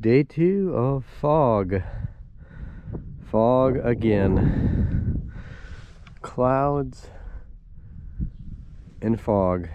Day 2 of fog. Fog again. Clouds and fog.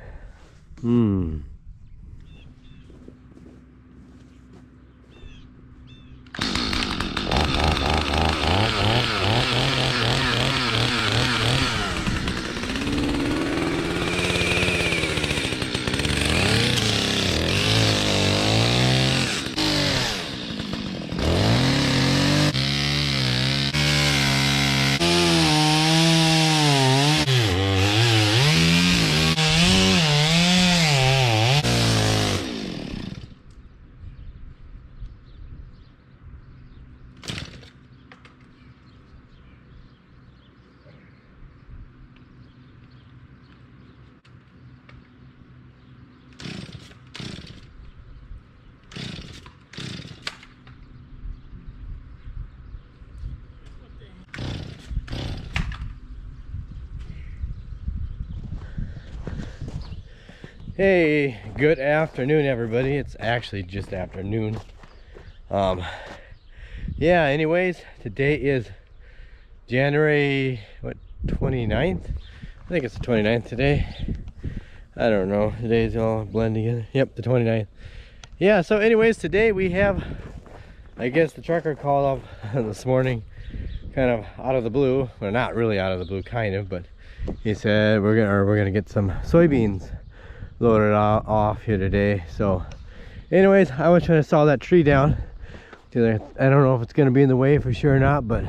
Hey, good afternoon everybody. It's actually just afternoon. Yeah, anyways, today is January 29th? I think it's the 29th today. I don't know, today's all blending in. Yep, the 29th. Yeah, so anyways, today we have, I guess the trucker called up this morning kind of out of the blue. Well, not really out of the blue, kind of, but he said we're gonna get some soybeans loaded off here today. So anyways, I was trying to saw that tree down because I don't know if it's going to be in the way for sure or not, but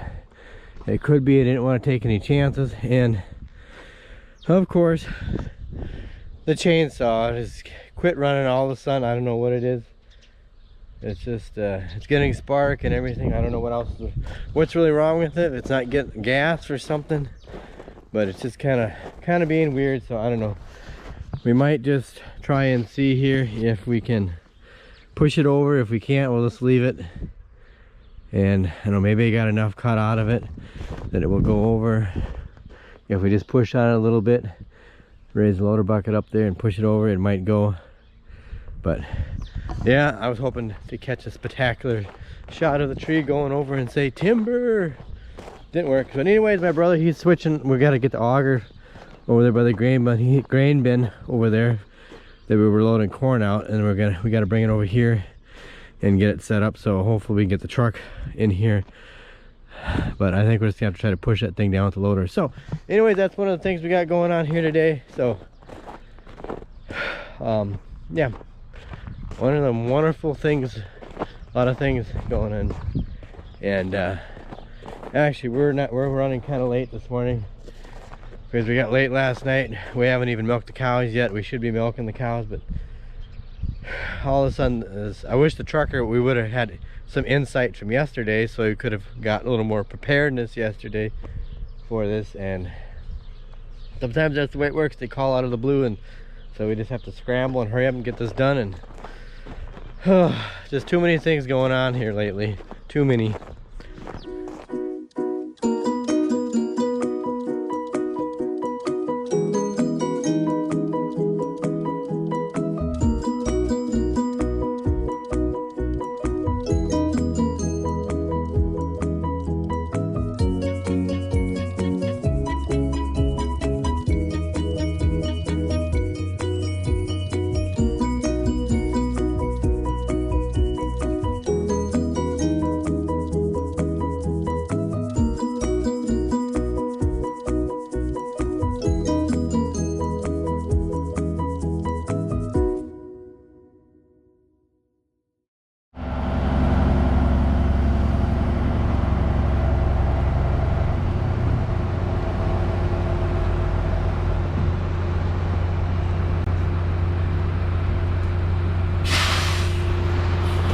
it could be. I didn't want to take any chances, and of course the chainsaw just quit running all of a sudden. I don't know what it is. It's just it's getting spark and everything. I don't know what's really wrong with it. It's not getting gas or something, but it's just kind of being weird. So I don't know. We might just try and see here if we can push it over. If we can't, we'll just leave it. And I don't know, maybe I got enough cut out of it that it will go over. If we just push on it a little bit, raise the loader bucket up there and push it over, it might go. But yeah, I was hoping to catch a spectacular shot of the tree going over and say timber. Didn't work. But anyways, my brother, he's switching. We got to get the auger over there by the grain bin over there that we were loading corn out, and we got to bring it over here and get it set up, so hopefully we can get the truck in here. But I think we're just gonna have to try to push that thing down with the loader. So anyways, that's one of the things we got going on here today. So yeah, one of the wonderful things, a lot of things going on. And actually we're running kind of late this morning because we got late last night. We haven't even milked the cows yet. We should be milking the cows, but all of a sudden, I wish the trucker, we would have had some insight from yesterday, so we could have got a little more preparedness yesterday for this. And sometimes that's the way it works. They call out of the blue, and so we just have to scramble and hurry up and get this done. And just too many things going on here lately. Too many.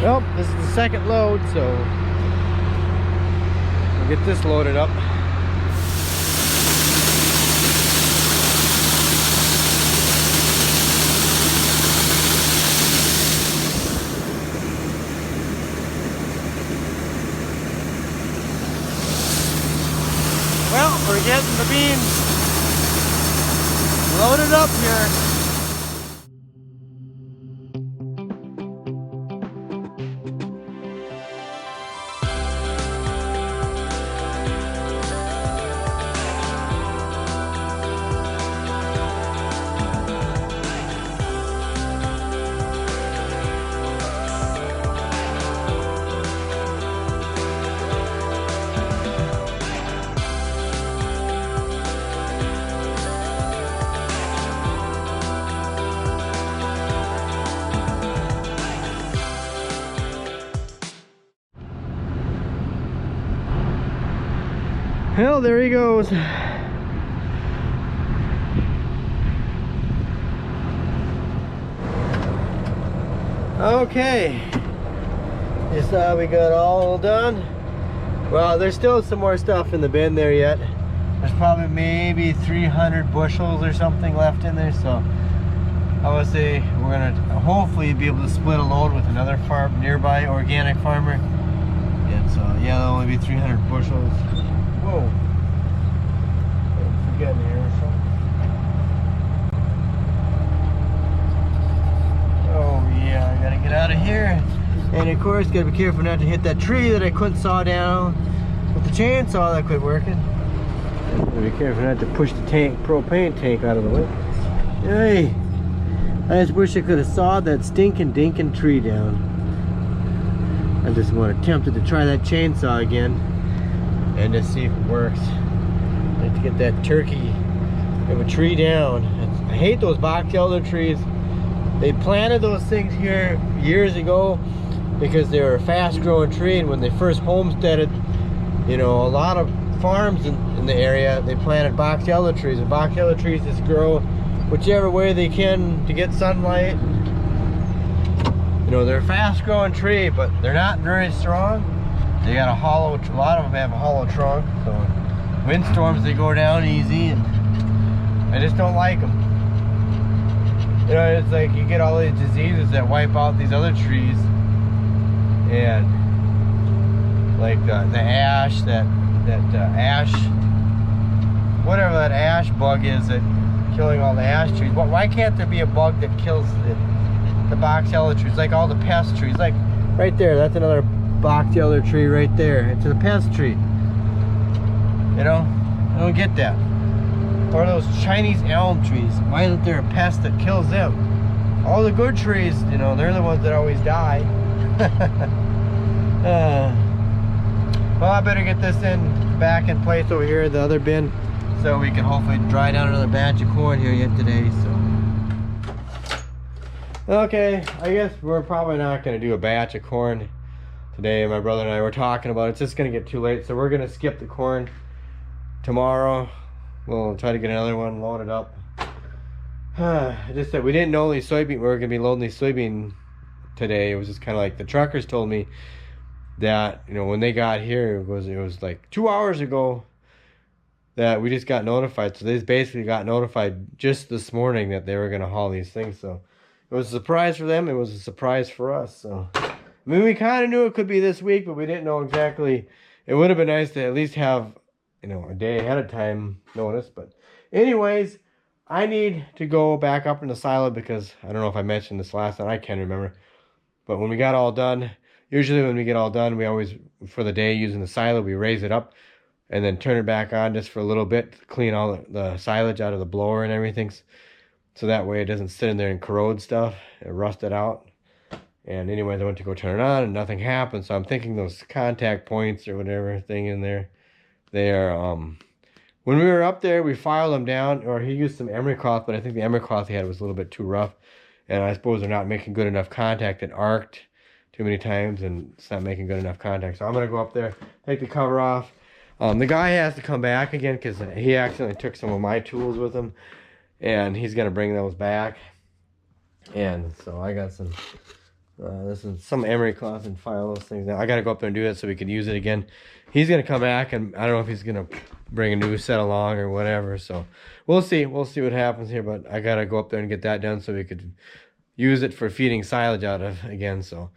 Well, this is the second load, so we'll get this loaded up. Well, we're getting the beans loaded up here. Well, there he goes. Okay, just thought we got all done. Well, there's still some more stuff in the bin there yet. There's probably maybe 300 bushels or something left in there, so I would say we're gonna hopefully be able to split a load with another farm nearby, organic farmer. And so yeah, there'll only be 300 bushels. Whoa, I'm forgetting here or something. Oh yeah, I gotta get out of here. And of course, gotta be careful not to hit that tree that I couldn't saw down with the chainsaw that quit working. Gotta be careful not to push the propane tank out of the way. Hey, I just wish I could have sawed that stinking dinking tree down. I just want tempted to try that chainsaw again and just see if it works. I have to get that turkey of a tree down. I hate those box elder trees. They planted those things here years ago because they were a fast growing tree, and when they first homesteaded, you know, a lot of farms in the area, they planted box elder trees, and box elder trees just grow whichever way they can to get sunlight. You know, they're a fast growing tree, but they're not very strong. They got a hollow, a lot of them have a hollow trunk, so windstorms, they go down easy, and I just don't like them. You know, it's like you get all these diseases that wipe out these other trees, and like the ash, ash, whatever that ash bug is that killing all the ash trees. Why can't there be a bug that kills the box elder trees, like all the pest trees? Like right there, that's another box elder tree right there. It's a pest tree. You know, I don't get that. Or those Chinese elm trees, why isn't there a pest that kills them? All the good trees, you know, they're the ones that always die. Well, I better get this back in place over here in the other bin, so we can hopefully dry down another batch of corn here yet today. So okay, I guess we're probably not going to do a batch of corn today. My brother and I were talking about it. It's just going to get too late, so we're going to skip the corn tomorrow. We'll try to get another one loaded up. I just said we didn't know these soybean, we were going to be loading these soybean today. It was just kind of like the truckers told me that, you know, when they got here, it was like 2 hours ago that we just got notified. So they just basically got notified just this morning that they were going to haul these things. So it was a surprise for them. It was a surprise for us. So I mean, we kind of knew it could be this week, but we didn't know exactly. It would have been nice to at least have, you know, a day ahead of time notice. But anyways, I need to go back up in the silo because I don't know if I mentioned this last time. I can't remember. But when we got all done, usually when we get all done, we always, for the day using the silo, we raise it up and then turn it back on just for a little bit to clean all the silage out of the blower and everything. So that way it doesn't sit in there and corrode stuff and rust it out. And anyways, I went to go turn it on and nothing happened. So I'm thinking those contact points or whatever thing in there, they are, when we were up there, we filed them down, or he used some emery cloth, but I think the emery cloth he had was a little bit too rough. And I suppose they're not making good enough contact. It arced too many times and it's not making good enough contact. So I'm going to go up there, take the cover off. The guy has to come back again because he accidentally took some of my tools with him. And he's going to bring those back. And so I got some, this is some emery cloth and file those things down. I got to go up there and do it so we could use it again. He's going to come back, and I don't know if he's going to bring a new set along or whatever. So we'll see. We'll see what happens here. But I got to go up there and get that done so we could use it for feeding silage out of again. So,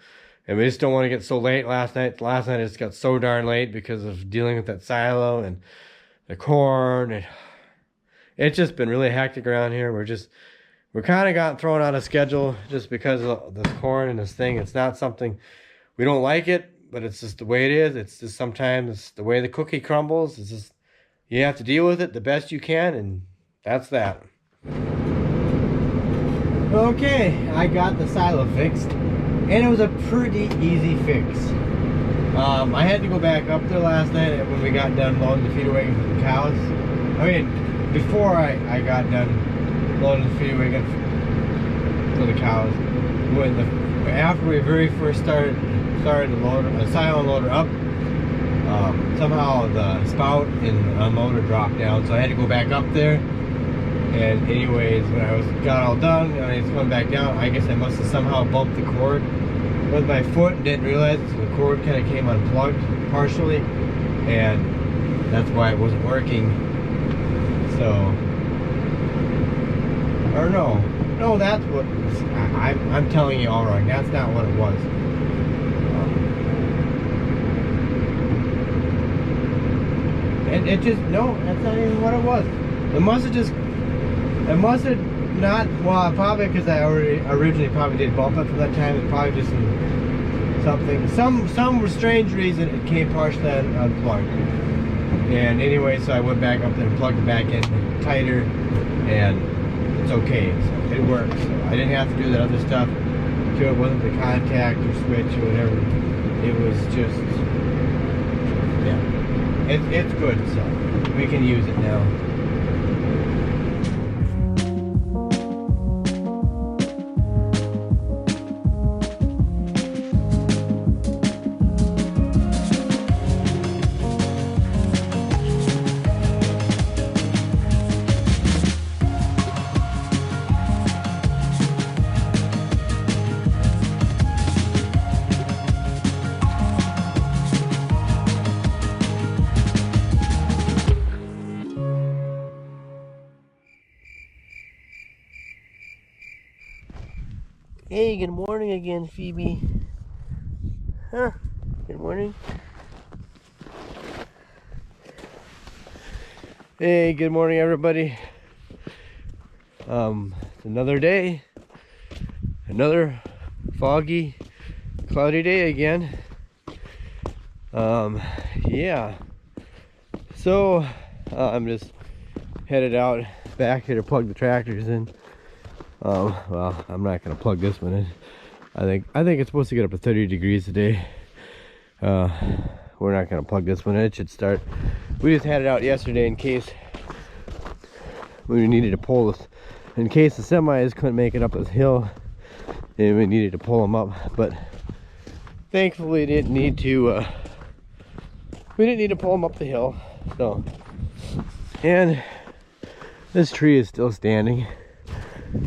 and we just don't want to get so late last night. Last night it just got so darn late because of dealing with that silo and the corn. And it's just been really hectic around here. We're kind of gotten thrown out of schedule just because of this corn and this thing. It's not something, we don't like it, but it's just the way it is. It's just sometimes it's the way the cookie crumbles. It's just, you have to deal with it the best you can, and that's that. Okay, I got the silo fixed, and it was a pretty easy fix. I had to go back up there last night when we got done loading the feeder wagon for the cows. I mean, before I got done loading the feeder wagon for the cows. After we very first started the loader, the silo loader up, somehow the spout and the unloader dropped down, so I had to go back up there. And anyways, when I got all done and I was coming back down, I guess I must have somehow bumped the cord with my foot and didn't realize it, so the cord kind of came unplugged partially, and that's why it wasn't working. So, or no, that's what I'm telling you all wrong. That's not what it was. And it just, no, that's not even what it was. It must have not, well, probably because I originally probably did bump it from that time. It's probably just some strange reason it came partially unplugged. And anyway, so I went back up there and plugged it back in tighter, and it's okay. So it works. So I didn't have to do that other stuff. So it wasn't the contact or switch or whatever. It was just, yeah. It's good, so we can use it now. Hey, good morning again, Phoebe. Huh? Good morning. Hey, good morning, everybody. It's another day, another foggy, cloudy day again. Yeah. So I'm just headed out back here to plug the tractors in. Well, I'm not gonna plug this one in. I think it's supposed to get up to 30 degrees today. We're not gonna plug this one in. It should start. We just had it out yesterday in case we needed to pull this, in case the semis couldn't make it up this hill and we needed to pull them up. But thankfully, we didn't need to pull them up the hill. So, and this tree is still standing.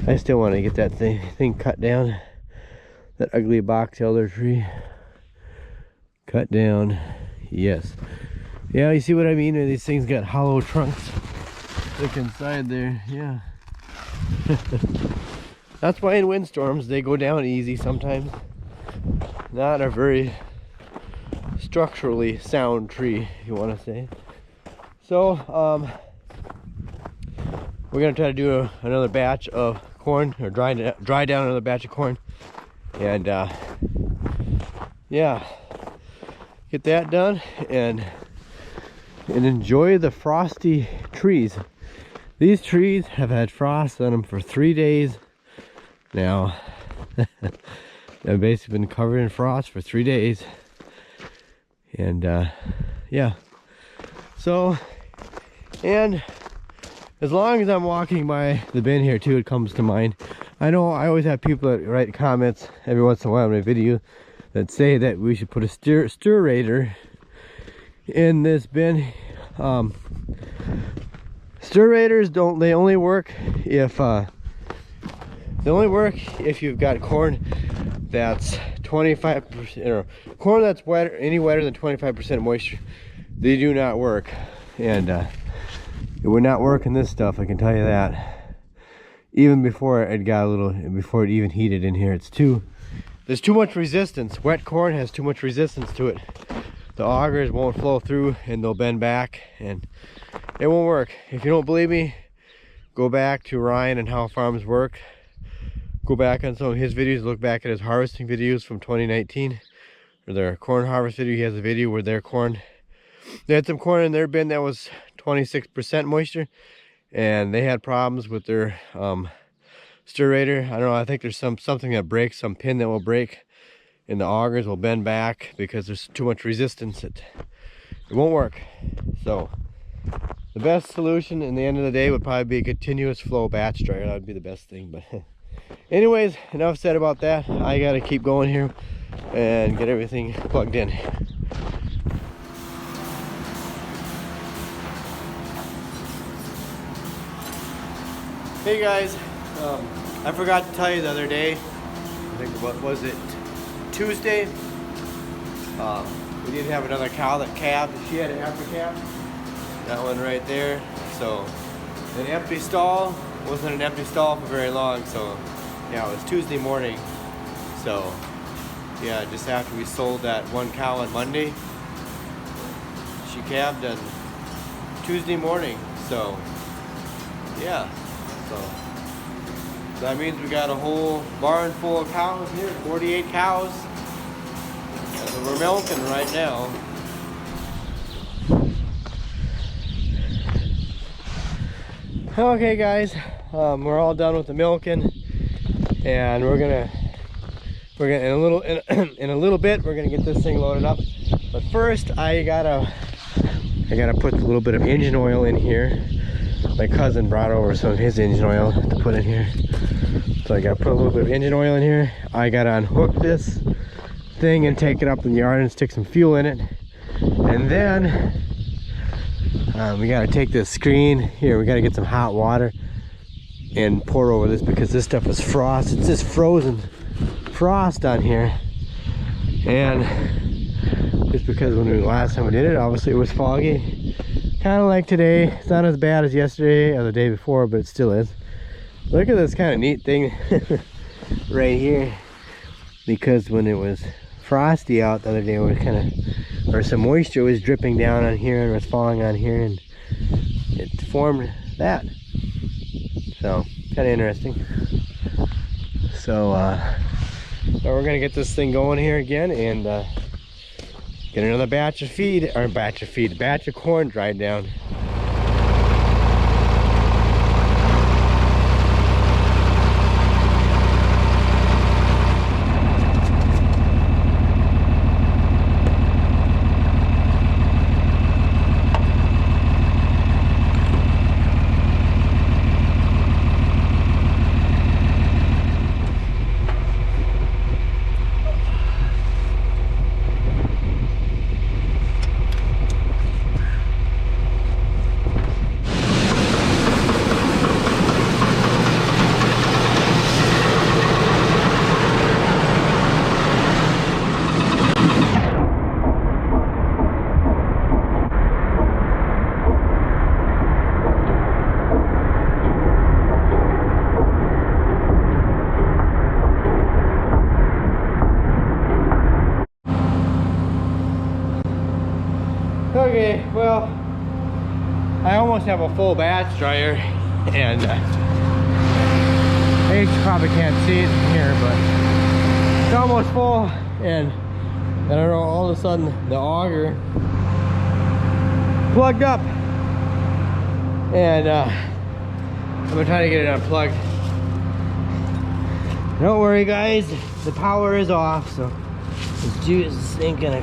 I still want to get that thing cut down. That ugly box elder tree. Cut down. Yes. Yeah, you see what I mean? These things got hollow trunks. Look inside there. Yeah. That's why in windstorms they go down easy sometimes. Not a very structurally sound tree, you want to say. So, we're gonna try to do another batch of corn, or dry down another batch of corn, and yeah, get that done and enjoy the frosty trees. These trees have had frost on them for 3 days now. They've basically been covered in frost for 3 days, and yeah. So, and as long as I'm walking by the bin here too, it comes to mind. I know I always have people that write comments every once in a while on my video that say that we should put a stirrator in this bin. Stirrators they only work if you've got corn that's 25%, or corn that's any wetter than 25% moisture. They do not work, and it would not work in this stuff, I can tell you that. Even before it got before it even heated in here, there's too much resistance. Wet corn has too much resistance to it. The augers won't flow through and they'll bend back and it won't work. If you don't believe me, go back to Ryan and How Farms Work. Go back on some of his videos, look back at his harvesting videos from 2019. Or their corn harvest video, he has a video where they had some corn in their bin that was 26% moisture, and they had problems with their stirrator. I don't know, I think there's something that breaks, some pin that will break, and the augers will bend back because there's too much resistance. It won't work. So the best solution in the end of the day would probably be a continuous flow batch dryer. That would be the best thing. But anyways, enough said about that. I gotta keep going here and get everything plugged in. Hey guys, I forgot to tell you the other day, I think, what was it, Tuesday? We did have another cow that calved. She had an heifer calf, that one right there. So an empty stall, wasn't an empty stall for very long, so yeah, it was Tuesday morning. So yeah, just after we sold that one cow on Monday, she calved on Tuesday morning. So yeah, so that means we got a whole barn full of cows here, 48 cows that we're milking right now. Okay guys, we're all done with the milking, and we're gonna in a little bit we're gonna get this thing loaded up. But first I gotta put a little bit of engine oil in here. My cousin brought over some of his engine oil to put in here, so I gotta put a little bit of engine oil in here. I gotta unhook this thing and take it up in the yard and stick some fuel in it, and then we gotta take this screen here. We gotta get some hot water and pour over this, because this stuff is frost. It's just frozen frost on here, and just because last time we did it, obviously it was foggy, kind of like today. It's not as bad as yesterday or the day before, but it still is. Look at this kind of neat thing right here, because when it was frosty out the other day, it was kind of, or some moisture was dripping down on here and was falling on here, and it formed that. So kind of interesting. So we're gonna get this thing going here again, and get another batch of corn dried down. Okay, well, I almost have a full batch dryer, and you probably can't see it here, but it's almost full. And I don't know, all of a sudden the auger plugged up, and I'm gonna try to get it unplugged. Don't worry guys, the power is off, so this juice ain't gonna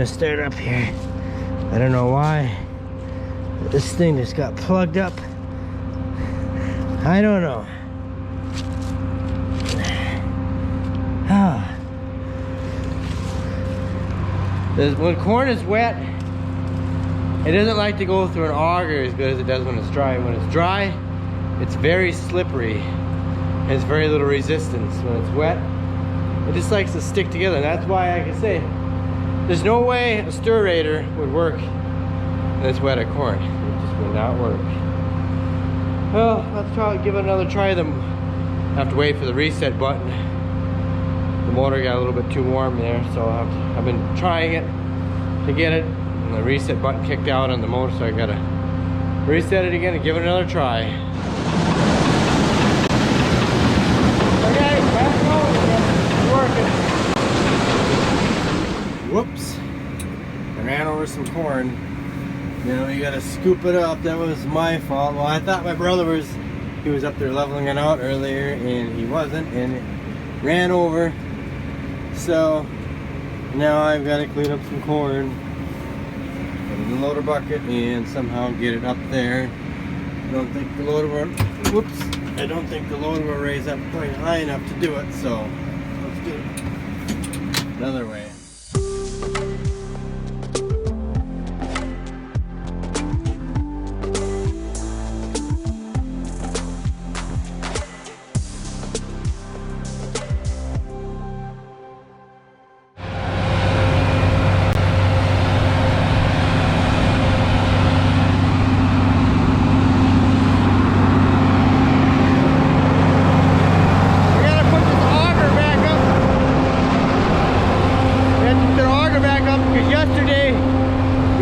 start up here. I don't know why this thing just got plugged up. I don't know. When corn is wet, it doesn't like to go through an auger as good as it does when it's dry. When it's dry, it's very slippery. It has very little resistance. When it's wet, it just likes to stick together. And that's why I can say there's no way a stirrator would work in this wet of corn. It just would not work. Well, let's give it another try. I have to wait for the reset button. The motor got a little bit too warm there, so I've been trying it to get it, and the reset button kicked out on the motor, so I gotta reset it again and give it another try. Okay, back on. It's working. Whoops. I ran over some corn. Now you gotta scoop it up. That was my fault. Well, I thought my brother was up there leveling it out earlier, and he wasn't, and it ran over. So now I've got to clean up some corn, put it in the loader bucket, and somehow get it up there. I don't think the loader will raise up quite high enough to do it, so let's do it another way.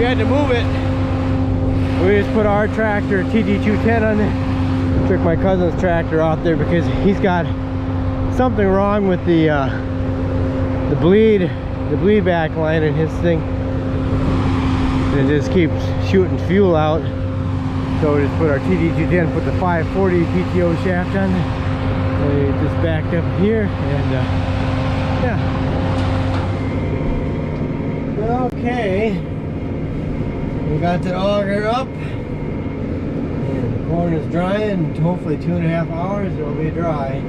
we had to move it. We just put our tractor, TD210, on there. Took my cousin's tractor out there because he's got something wrong with the bleed back line in his thing. And it just keeps shooting fuel out. So we just put our TD210, put the 540 PTO shaft on there. And it just backed up here, and yeah. Okay, we got the auger up, and the corn is drying. Hopefully 2.5 hours it will be dry.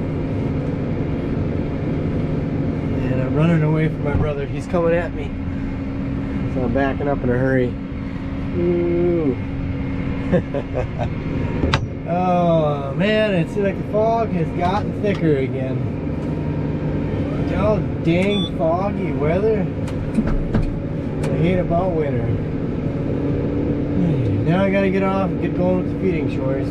And I'm running away from my brother. He's coming at me, so I'm backing up in a hurry. Ooh. Oh man, it seems like the fog has gotten thicker again. Oh dang foggy weather. I hate about winter. Now I gotta get off and get going with the feeding chores.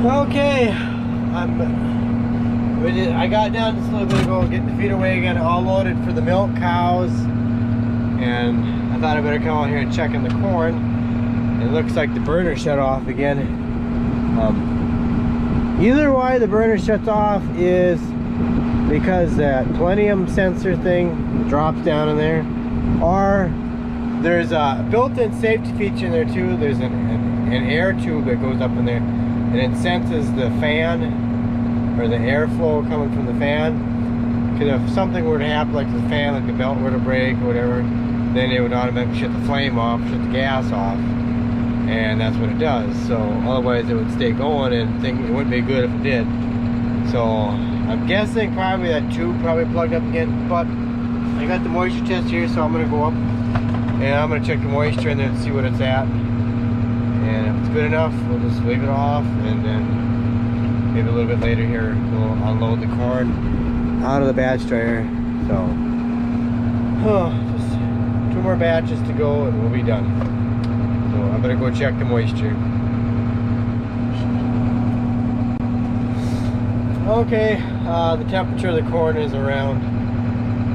Okay, I got down just a little bit ago, getting the feed away again, all loaded for the milk cows, and I thought I better come out here and check in the corn. It looks like the burner shut off again. Either why the burner shuts off is because that plenium sensor thing drops down in there, or there's a built-in safety feature in there too. There's an air tube that goes up in there, and it senses the fan or the airflow coming from the fan. Because if something were to happen, like the fan, like the belt were to break or whatever, then it would automatically shut the flame off, shut the gas off. And that's what it does. So otherwise it would stay going, and it wouldn't be good if it did. So I'm guessing probably that tube probably plugged up again, but I got the moisture test here, so I'm gonna go up and I'm gonna check the moisture in there and see what it's at. And if it's good enough, we'll just leave it off, and then maybe a little bit later here we'll unload the corn out of the batch dryer. So just 2 more batches to go and we'll be done. So I better go check the moisture. Okay, the temperature of the corn is around,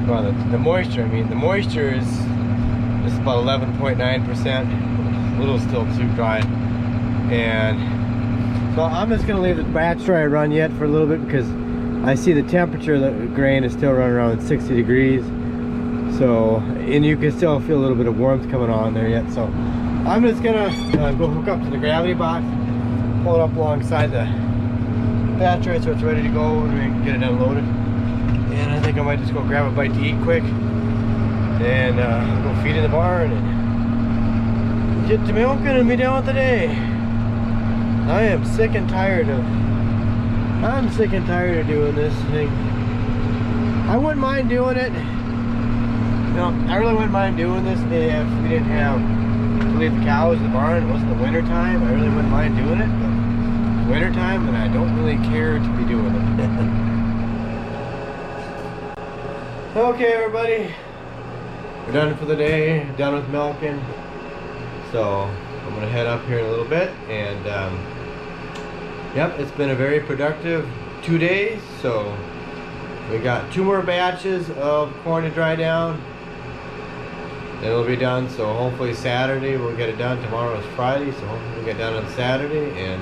well, the moisture, I mean, the moisture is just about 11.9%, a little still too dry. And so I'm just gonna leave the batch dryer run yet for a little bit, because I see the temperature of the grain is still running around 60 degrees. So, and you can still feel a little bit of warmth coming on there yet. So I'm just gonna go hook up to the gravity box, pull it up alongside the batch dryer so it's ready to go and we can get it unloaded. And I think I might just go grab a bite to eat quick and go feed in the barn and get to milking and be done with the day. I'm sick and tired of doing this thing. I wouldn't mind doing it. No, I really wouldn't mind doing this if we didn't have to leave the cows in the barn. It wasn't the winter time. I really wouldn't mind doing it, but it's winter time and I don't really care to be doing it. Okay, everybody, we're done for the day, done with milking. So I'm gonna head up here in a little bit, and yep, it's been a very productive 2 days. So we got 2 more batches of corn to dry down. It'll be done, so hopefully Saturday we'll get it done. Tomorrow is Friday, so hopefully we'll get done on Saturday. And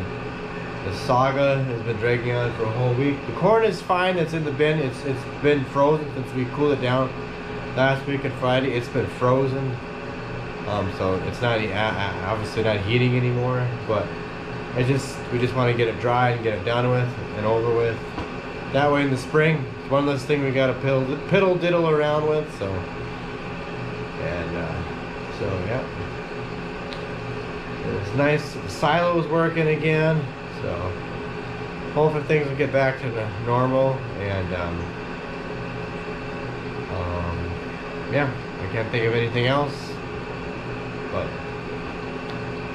the saga has been dragging on for a whole week. The corn is fine, it's in the bin. It's been frozen since we cooled it down last week on Friday. It's been frozen, so it's not obviously not heating anymore. But we just want to get it dry and get it done with and over with. That way in the spring, it's one less thing we got to piddle diddle around with. So. And so yeah, it's nice. The silo's working again, so hopefully things will get back to the normal. And yeah, I can't think of anything else. But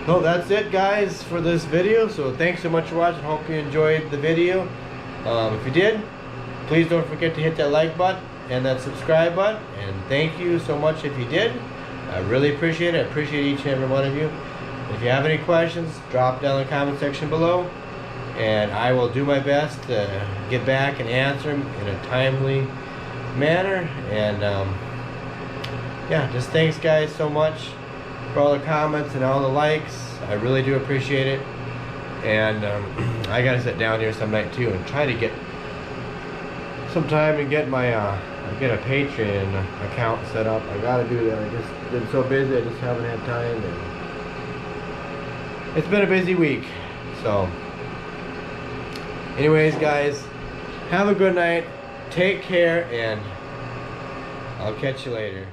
no, that's it, guys, for this video. So thanks so much for watching. Hope you enjoyed the video. If you did, please don't forget to hit that like button and that subscribe button, and thank you so much if you did. I really appreciate it. I appreciate each and every one of you. If you have any questions, drop down in the comment section below, and I will do my best to get back and answer them in a timely manner. And yeah, just thanks guys so much for all the comments and all the likes. I really do appreciate it. And I gotta sit down here some night too and try to get some time and get my get a Patreon account set up. I gotta do that. I just been so busy, I just haven't had time, and it's been a busy week. So anyways guys, have a good night, take care, and I'll catch you later.